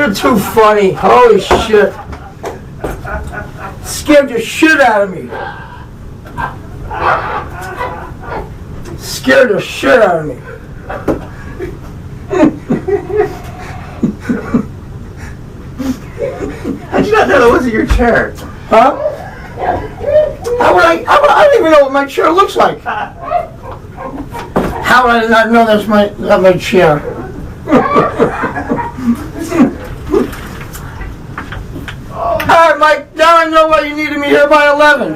You're too funny. Holy shit. Scared the shit out of me. Scared the shit out of me. How'd you not know that wasn't your chair? Huh? I don't even know what my chair looks like. How would I not know that's my chair? All right, Mike, now I know why you needed me here by 11.